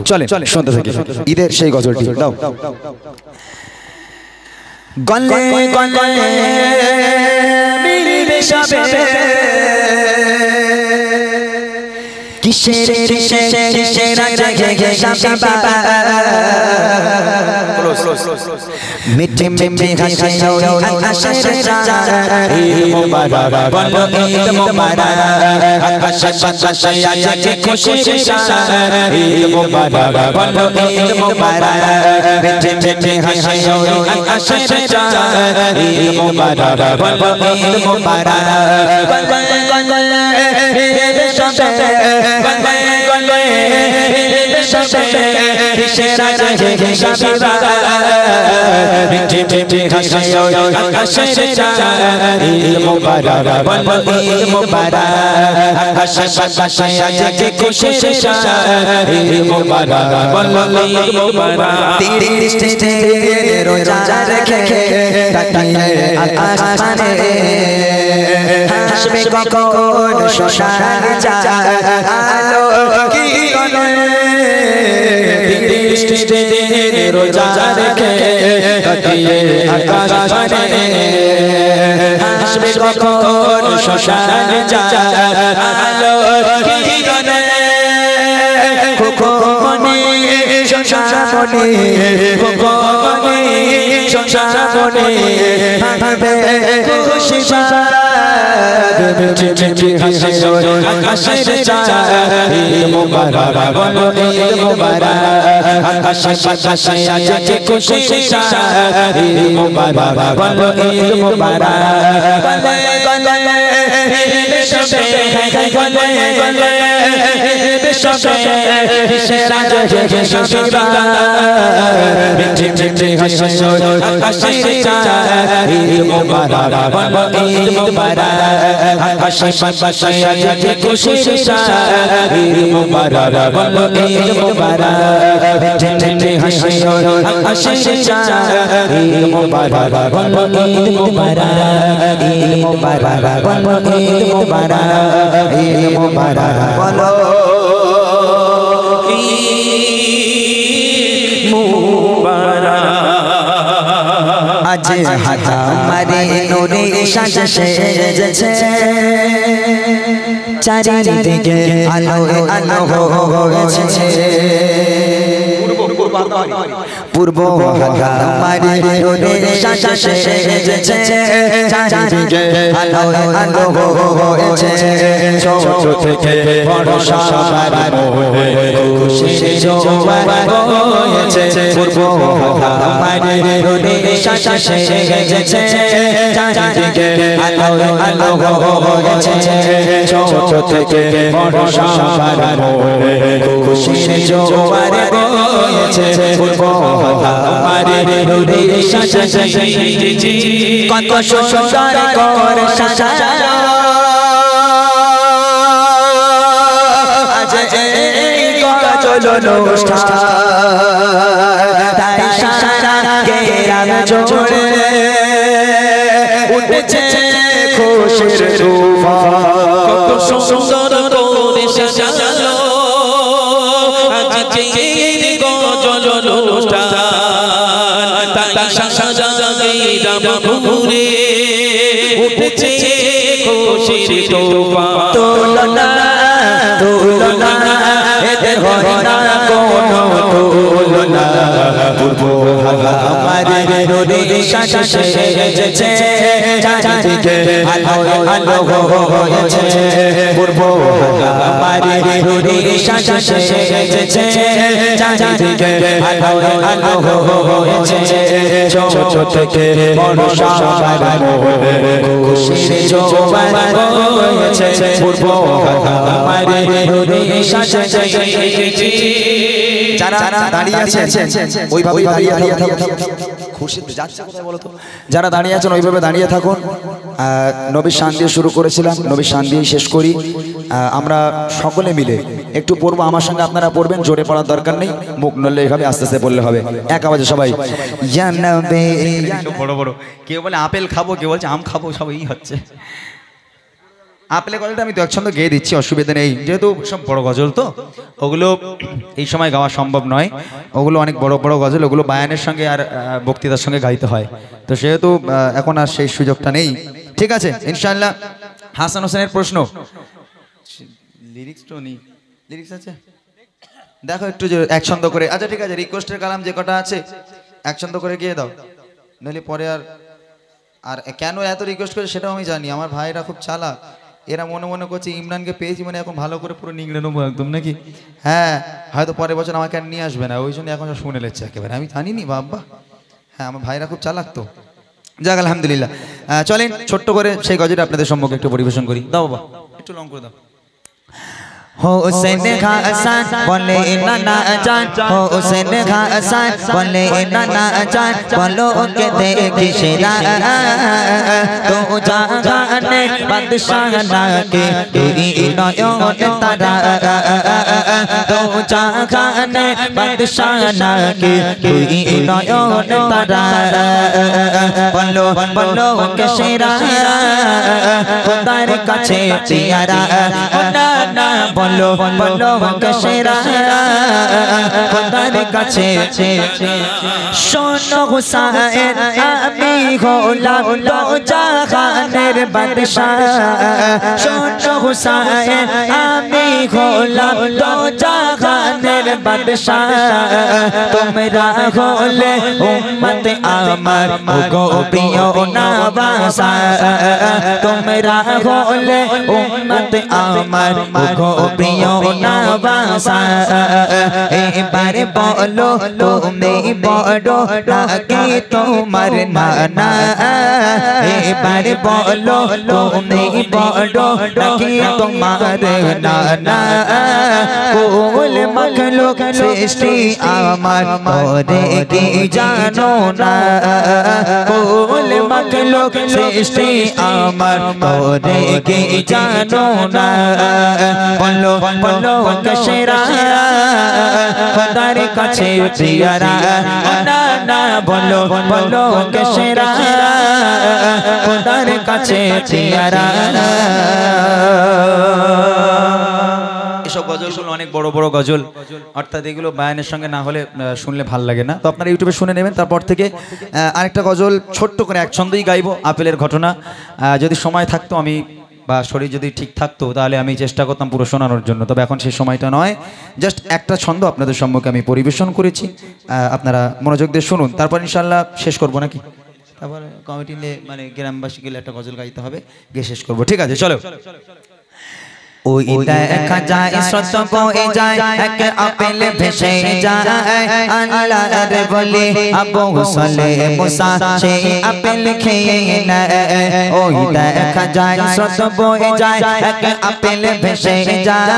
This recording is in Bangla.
চলেন শুনতে থাকি ঈদের সেই গজলটি দাও। গলে গলে মিলবে সবে কিসের কিসের জাগে শাবা মিঠে মিঠে হাসি আকাশের চাঁদ ঈদ মুবারক বলো ঈদ মুবারক আকাশে বাতাসে আছে খুশির চাঁদ ঈদ মুবারক বলো ঈদ মুবারক মিঠে মিঠে হাসি আকাশের চাঁদ ঈদ মুবারক বলো ঈদ মুবারক গলে গলে সবে গলে গলে সবে কিসের জাগে শাবা মিঠে মিঠে হাসি আকাশের চাঁদ ঈদ মুবারক বলো ঈদ মুবারক আকাশে বাতাসে আছে খুশির চাঁদ ঈদ মুবারক বলো ঈদ মুবারক 30 দিনের রোজা রেখে তাকিয়ে আকাশে হাসবে কখন সোনার চাঁদ আলো কি গলে 30 দিনের রোজা রেখে তাকিয়ে আকাশে হাসবে কখন সোনার চাঁদ আলো কি গলে কোকোমনি সোনামনি কোকোমনি সোনামনি ভাবে খুশি মিঠে মিঠে হাসি আকাশের চাঁদ ঈদ মুবারক বলো ঈদ মুবারক আকাশে বাতাসে আছে খুশির চাঁদ ঈদ মুবারক বলো ঈদ মুবারক গলে গলে সবে গলে গলে সবে কিসের জাগে শাবা মিঠে মিঠে হাসি আকাশের চাঁদ ঈদ মুবারক বলো ঈদ মুবারক আকাশে বাতাসে আছে খুশির চাঁদ ঈদ মুবারক বলো ঈদ মুবারক মিঠে মিঠে হাসি আকাশের চাঁদ ঈদ মুবারক বলো ঈদ মুবারক ঈদ মুবারক বলো ঈদ মুবারক ঈদ মুবারক বলো আজ হাতা মারে নূরে সাজে সেজেছে চারিদিকে আলো আলো হয়েছে পূর্ব হাতা মারে নূরে সাজে সেজেছে চারিদিকে আলো আলো হয়েছে ছোট থেকে বড় সবার মনে খুশির জোয়ার হয়েছে পূর্ব হাতা মারে নূরে সাজে সেজেছে চারিদিকে আলো আলো হয়েছে ছোট থেকে বড় সবার মনে খুশির জোয়ার হয়েছে পূর্ব হাতা মারে নূরে সাজে সেজেছে কত সুন্দর করে সাজানো আজ এই গজল অনুষ্ঠান তাই সারা গেরাম জোড়ে উঠেছে খুশির তুফান কত সুন্দর করে সাজানো আজ এই গজল অনুষ্ঠান তাই সারা গেরাম ঘুরে উঠেছে খুশির তুফান তুলনা তুলনা এদের হয় না কোনো তুলনা পূর্ব হাতা মারে নূরে সাজে সেজেছে চারিদিকে আলো আলো হয়েছে পূর্ব হাতা মারে নূরে সাজে সেজেছে চারিদিকে আলো আলো হয়েছে ছোট থেকে বড় সবার মনে খুশির জোয়ার হয়েছে পূর্ব হাতা মারে নূরে সাজে সেজেছে যারা দাঁড়িয়ে আছেন ওইভাবে দাঁড়িয়ে থাকুন খুশিতে যাচ্ছে কোথায় বলো তো যারা দাঁড়িয়ে আছেন ওইভাবে দাঁড়িয়ে থাকুন নবীর শান দিয়ে শুরু করেছিলাম নবীর শান দিয়ে শেষ করি আমরা সকলে মিলে একটু পড়বো আমার সঙ্গে আপনারা পড়বেন জোরে পড়ার দরকার নেই মুখ নড়লে এইভাবে আস্তে আস্তে পড়লে হবে এক আওয়াজে সবাই ইয়া নবী বড় বড় কেউ বলে আপেল খাবো কেউ বলছে আম খাবো সব এই হচ্ছে আপেলের গজলটা আমি দু এক ছন্দ গেয়ে দিচ্ছি, অসুবিধা নেই, যেহেতু সব বড় গজল তো ওগুলো এই সময় গাওয়া সম্ভব নয়। ওগুলো অনেক বড় বড় গজল, ওগুলো বায়ানের সঙ্গে আর বক্তৃতার সঙ্গে গাইতে হয়, তো সেহেতু এখন আর সেই সুযোগটা নেই। ঠিক আছে, ইনশাআল্লাহ। হাসান হোসেনের প্রশ্ন, লিরিক্স তো নেই, লিরিক্স আছে দেখো একটু এক ছন্দ করে। আচ্ছা ঠিক আছে, রিকোয়েস্টের কালাম যে কটা আছে এক ছন্দ করে গিয়ে দাও, নইলে পরে আর কেন এত রিকোয়েস্ট করে সেটাও আমি জানি। আমার ভাইরা খুব চালাক, এরা মনে মনে করছে ইমরানকে পেয়েছি মানে এখন ভালো করে পুরো নিংড়ে নেবো একদম নাকি। হ্যাঁ, হয়তো পরের বছর আমাকে আর নিয়ে আসবে না, ওই জন্য এখন শুনে লেচ্ছে একেবারে, আমি জানিনি বাবা। হ্যাঁ, আমার ভাইরা খুব চালাক তো। যাক আলহামদুলিল্লাহ, চলেন ছোট্ট করে সেই গজলটা আপনাদের সম্মুখে একটু পরিবেশন করি। দাও বাবা, একটু লং করে দাও। হোসেন হাসান বলে নানা জান, হোসেন হাসান বলে নানা জান, বলো কে দেখিস না তো জাগানে বাদশাহ নাকে তুই নয়ন তারা, তো জাগানে বাদশাহ নাকে তুই নয়ন তারা, বলো বলো কে সেরা খোদার কাছে পিয়ারা, না না বলো বলো কে সেরা খোদার কাছে। শোনো হুসাইন আমি হলাম দো জাহানের বাদশাহ, শোনো হুসাইন আমি হলাম দো জাহানের বাদশাহ, তোমরা হলে উম্মত আমার গো প্রিয় নওয়াসা, তোমরা হলে উম্মত আমার গো প্রিয় নওয়াসা, এবারে বলো তুমি বড় নাকি তোমার নানা, এবারে বলো তুমি বড় নাকি তোমার নানা, কুল মখলুক সৃষ্টি আমার পরে কি জানো না, কুল মখলুক সৃষ্টি আমার পরে কি জানো না, বলো বলো কে সেরা খোদার কাছে পিয়ারা, না না বলো বলো কে সেরা খোদার কাছে পিয়ারা। এসব গজলগুলো অনেক বড় বড় গজল, অর্থাৎ এগুলো বায়ানের সঙ্গে না হলে শুনলে ভাল লাগে না, তো আপনারা ইউটিউবে শুনে নেবেন। তারপর থেকে আরেকটা গজল ছোট্ট করে এক ছন্দই গাইবো, আপেলের ঘটনা। যদি সময় থাকতো আমি বা শরীর যদি ঠিক থাকতো তাহলে আমি চেষ্টা করতাম পুরো শোনানোর জন্য, তবে এখন সেই সময়টা নয়। জাস্ট একটা ছন্দ আপনাদের সম্মুখে আমি পরিবেশন করেছি, আপনারা মনোযোগ দিয়ে শুনুন, তারপর ইনশাল্লাহ শেষ করবো নাকি, তারপর কমিটি নিয়ে মানে গ্রামবাসী গেলে একটা গজল গাইতে হবে, গিয়ে শেষ করবো। ঠিক আছে, চলো। ওই দেখা যায় স্রোত বয়ে যায়, এক আপেল ভেসে যায়, আল্লাহর বলে আবু সালে মুসা সেই আপেল খেয়ে নেয়। ওই দেখা যায় স্রোত বয়ে যায়, এক আপেল ভেসে যায়।